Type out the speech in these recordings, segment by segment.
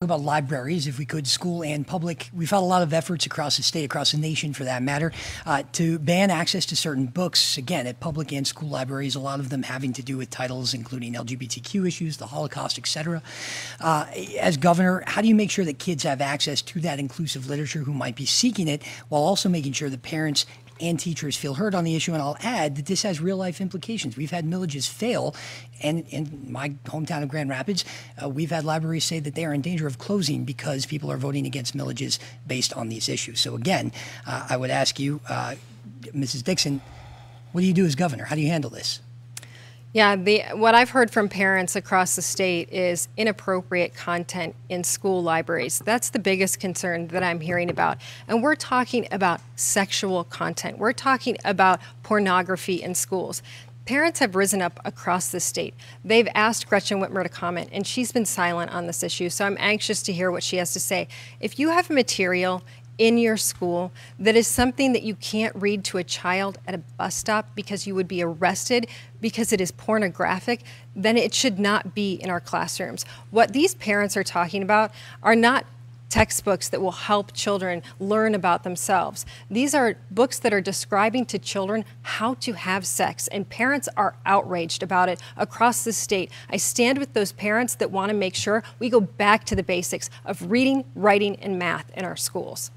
About libraries, if we could, school and public. We've had a lot of efforts across the state, across the nation for that matter, to ban access to certain books, again, at public and school libraries, a lot of them having to do with titles including LGBTQ issues, the Holocaust, etc. As governor, how do you make sure that kids have access to that inclusive literature who might be seeking it, while also making sure that parents and teachers feel heard on the issue? And I'll add that this has real life implications. We've had millages fail, and in my hometown of Grand Rapids, we've had libraries say that they are in danger of closing because people are voting against millages based on these issues. So again, I would ask you, Mrs. Dixon, what do you do as governor? How do you handle this? Yeah, what I've heard from parents across the state is inappropriate content in school libraries. That's the biggest concern that I'm hearing about. And we're talking about sexual content. We're talking about pornography in schools. Parents have risen up across the state. They've asked Gretchen Whitmer to comment, and she's been silent on this issue, so I'm anxious to hear what she has to say. If you have material in your school that is something that you can't read to a child at a bus stop because you would be arrested because it is pornographic, then it should not be in our classrooms. What these parents are talking about are not textbooks that will help children learn about themselves. These are books that are describing to children how to have sex, and parents are outraged about it across the state. I stand with those parents that want to make sure we go back to the basics of reading, writing, and math in our schools.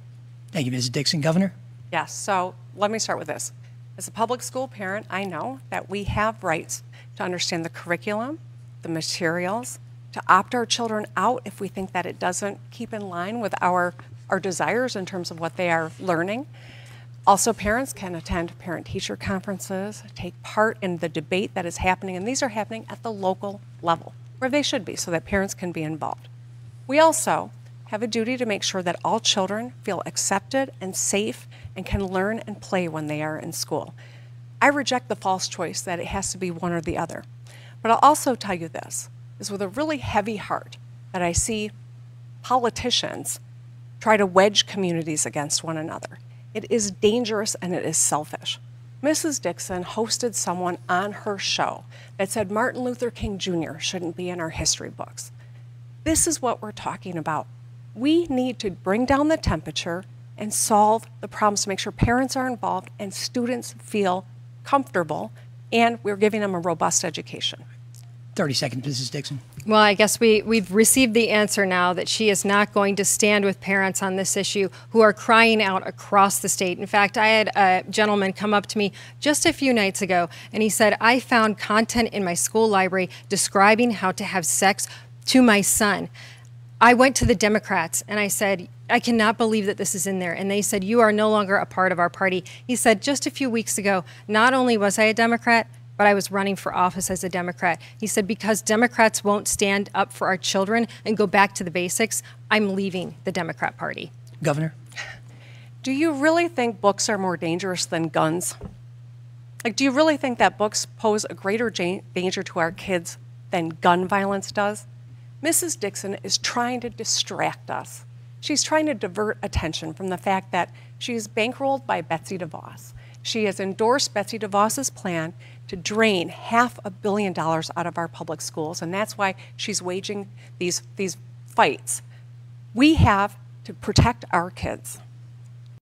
Thank you, Mrs. Dixon. Governor? Yes, so let me start with this. As a public school parent, I know that we have rights to understand the curriculum, the materials, to opt our children out if we think that it doesn't keep in line with our desires in terms of what they are learning. Also, parents can attend parent-teacher conferences, take part in the debate that is happening, and these are happening at the local level, where they should be, so that parents can be involved. We also have a duty to make sure that all children feel accepted and safe and can learn and play when they are in school. I reject the false choice that it has to be one or the other. But I'll also tell you this, is with a really heavy heart that I see politicians try to wedge communities against one another. It is dangerous and it is selfish. Mrs. Dixon hosted someone on her show that said Martin Luther King Jr. shouldn't be in our history books. This is what we're talking about. We need to bring down the temperature and solve the problems to make sure parents are involved and students feel comfortable, and we're giving them a robust education. 30 seconds, Mrs. Dixon. Well, I guess we've received the answer now that she is not going to stand with parents on this issue who are crying out across the state. In fact, I had a gentleman come up to me just a few nights ago, and he said, I found content in my school library describing how to have sex to my son. I went to the Democrats and I said, I cannot believe that this is in there. And they said, you are no longer a part of our party. He said, just a few weeks ago, not only was I a Democrat, but I was running for office as a Democrat. He said, because Democrats won't stand up for our children and go back to the basics, I'm leaving the Democrat Party. Governor? Do you really think books are more dangerous than guns? Like, do you really think that books pose a greater danger to our kids than gun violence does? Mrs. Dixon is trying to distract us. She's trying to divert attention from the fact that she's bankrolled by Betsy DeVos. She has endorsed Betsy DeVos's plan to drain $500 million out of our public schools, and that's why she's waging these fights. We have to protect our kids.